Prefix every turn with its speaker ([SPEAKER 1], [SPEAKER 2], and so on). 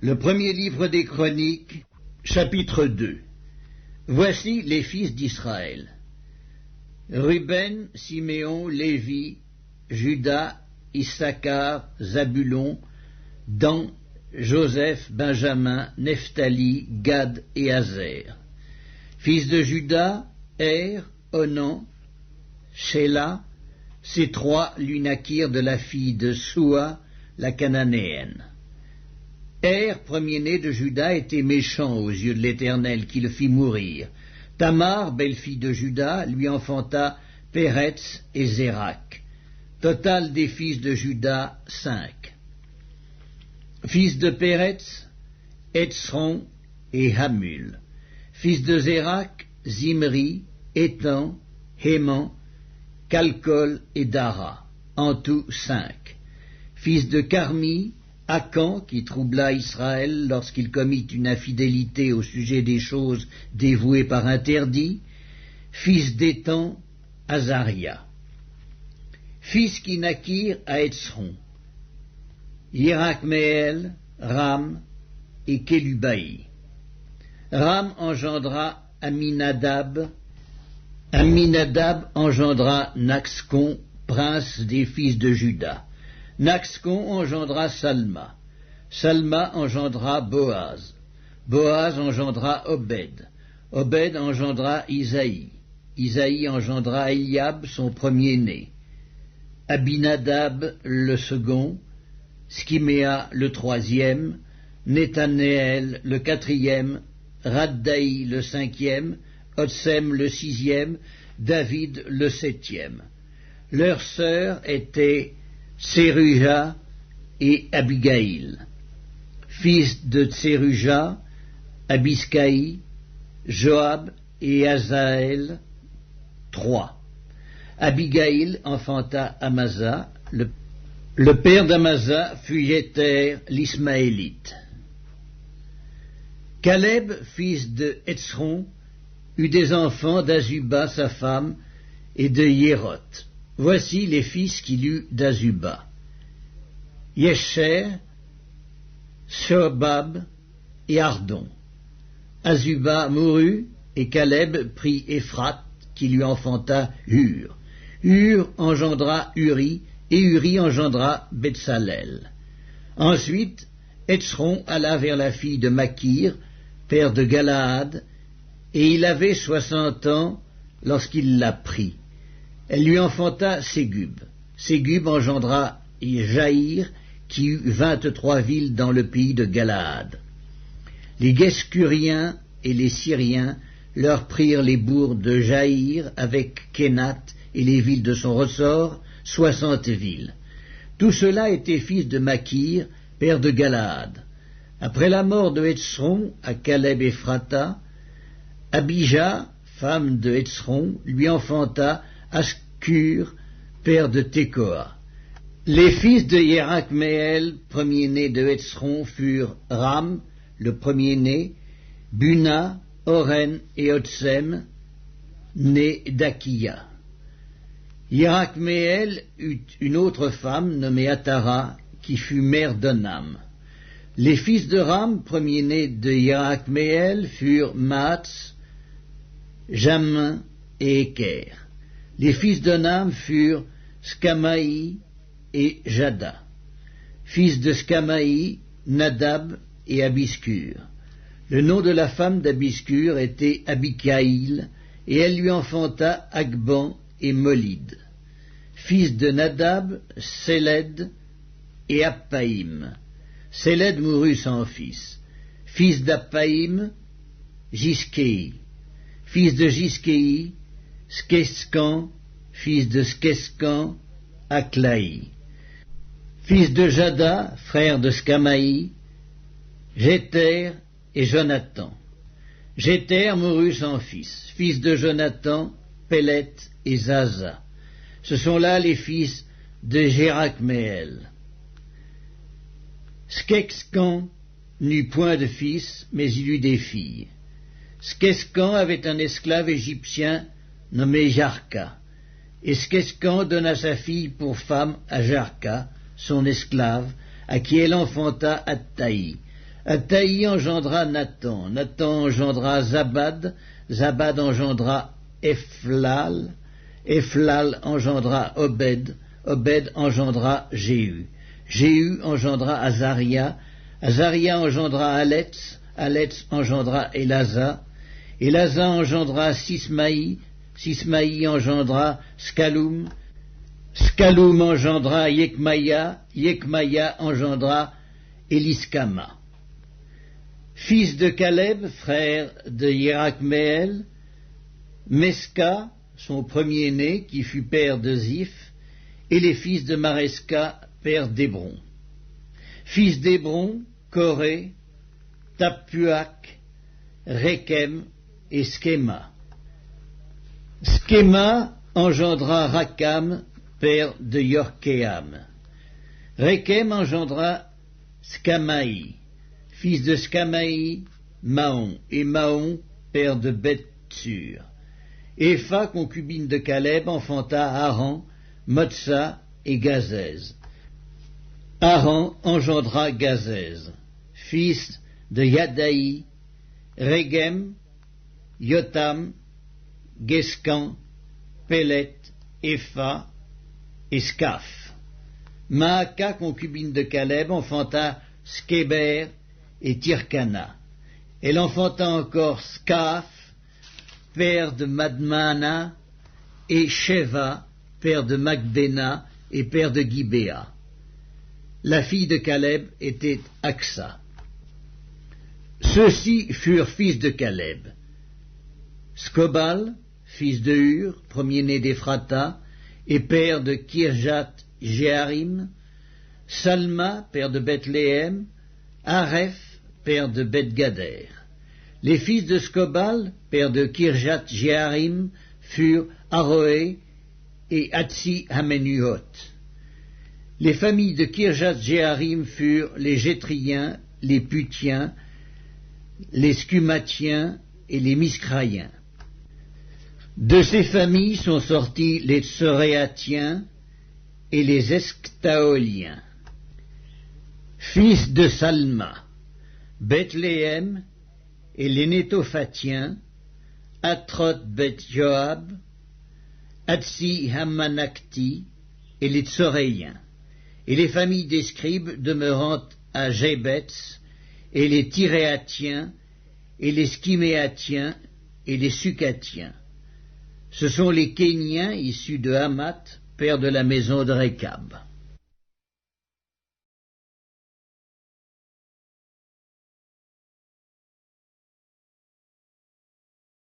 [SPEAKER 1] Le premier livre des Chroniques, chapitre 2. Voici les fils d'Israël. Ruben, Siméon, Lévi, Juda, Issachar, Zabulon, Dan, Joseph, Benjamin, Nephtali, Gad et Azer. Fils de Juda, Onan, Shéla, ces trois lui naquirent de la fille de Soua, la cananéenne. Premier-né de Juda, était méchant aux yeux de l'Éternel, qui le fit mourir. Tamar, belle-fille de Juda, lui enfanta Péretz et Zérak. Total des fils de Juda, 5. Fils de Péretz, Hétzron et Hamul. Fils de Zérak, Zimri, Étan, Héman, Calcol et Dara. En tout 5. Fils de Carmi, Akan, qui troubla Israël lorsqu'il commit une infidélité au sujet des choses dévouées par interdit. Fils d'Étan, Azaria. Fils qui naquirent à Hétzron, Yérakméel, Ram et Kélubaï. Ram engendra Aminadab. Aminadab engendra Naxcon, prince des fils de Juda. Naxcon engendra Salma. Salma engendra Boaz. Boaz engendra Obed. Obed engendra Isaïe. Isaïe engendra Eliab, son premier-né. Abinadab le second, Skiméa le troisième, Nethanéel le quatrième, Raddaï le cinquième, Otsem le sixième, David le septième. Leurs sœurs étaient Tseruja et Abigaïl. Fils de Tseruja, Abiskaï, Joab et Azaël, 3. Abigaïl enfanta Amasa. Le père d'Amasa fut Yéter l'Ismaélite. Caleb, fils de Hétzron, eut des enfants d'Azuba sa femme et de Yéroth. Voici les fils qu'il eut d'Azuba: Yesher, Shobab et Ardon. Azuba mourut, et Caleb prit Éphrath, qui lui enfanta Hur. Hur engendra Uri, et Uri engendra Betsalel. Ensuite, Hétzron alla vers la fille de Makir, père de Galaad, et il avait 60 ans lorsqu'il la prit. Elle lui enfanta Ségub. Ségub engendra Jaïr, qui eut 23 villes dans le pays de Galaad. Les Guescuriens et les Syriens leur prirent les bourgs de Jaïr avec Kénat et les villes de son ressort, 60 villes. Tout cela était fils de Makir, père de Galaad. Après la mort de Hétzron à Caleb Ephrata, Abijah, femme de Hétzron, lui enfanta Ascur, père de Tekoa. Les fils de Yérakméel, premier-né de Hétzron, furent Ram, le premier-né, Buna, Oren et Otsem, né d'Akiya. Yérakméel eut une autre femme nommée Atara, qui fut mère d'Onam. Les fils de Ram, premier-né de Yérakméel, furent Maatz, Jamin et Éker. Les fils d'Onam furent Skamaï et Jada. Fils de Skamaï, Nadab et Abiscur. Le nom de la femme d'Abiscur était Abikaïl, et elle lui enfanta Agban et Molid. Fils de Nadab, Séled et Appaïm. Séled mourut sans fils. Fils d'Appaïm, Giskéi. Fils de Giskéi, Skescan. Fils de Skescan, Aklaï. Fils de Jada, frère de Skamaï, Jéter et Jonathan. Jéter mourut sans fils. Fils de Jonathan, Pélet et Zaza. Ce sont là les fils de Jérakméel. Skescan n'eut point de fils, mais il eut des filles. Skescan avait un esclave égyptien nommé Jarka, et Skescan donna sa fille pour femme à Jarka, son esclave, à qui elle enfanta Attaï. Attaï engendra Nathan, Nathan engendra Zabad, Zabad engendra Ephlal, Ephlal engendra Obed, Obed engendra Jéhu, Jéhu engendra Azaria, Azaria engendra Aletz, Aletz engendra Elasa, Elasa engendra Sismaï, Sismaï engendra Scaloum, Scaloum engendra Yekmaya, Yekmaya engendra Eliskama. Fils de Caleb, frère de Yerakmeel, Mesca, son premier-né, qui fut père de Ziph, et les fils de Maresca, père d'Hébron. Fils d'Hébron, Coré, Tappuak, Rekem et Skema. Skema engendra Rakam, père de Yorkéam. Rekem engendra Skamaï, fils de Skamaï, Maon, et Maon, père de Beth-Sur. Epha, concubine de Caleb, enfanta Haran, Motsa et Gazez. Haran engendra Gazez, fils de Yadaï, Regem, Yotam, Geskan, Pelet, Epha et Skaf. Maaka, concubine de Caleb, enfanta Skéber et Tirkana. Elle enfanta encore Skaf, père de Madmana, et Sheva, père de Macbéna et père de Gibéa. La fille de Caleb était Aksa. Ceux-ci furent fils de Caleb. Scobal, fils de Hur, premier-né d'Ephrata, et père de Kirjath Jéarim, Salma, père de Bethléem, Areph, père de Beth-Gader. Les fils de Scobal, père de Kirjath Jéarim, furent Aroé et Hatsi Hamenuhot. Les familles de Kirjath Jéarim furent les Jétriens, les Putiens, les Scumatiens et les Miscraïens. De ces familles sont sortis les Tsoréatiens et les Esctaoliens. Fils de Salma, Bethléem et les Nétophatiens, Atrot Beth-Joab, Hatsi Hamanakti et les Tsoréiens, et les familles des scribes demeurant à Jébetz, et les Tiréatiens, et les Schiméatiens, et les Sucatiens. Ce sont les Kéniens issus de Hamath, père de la maison de Récab.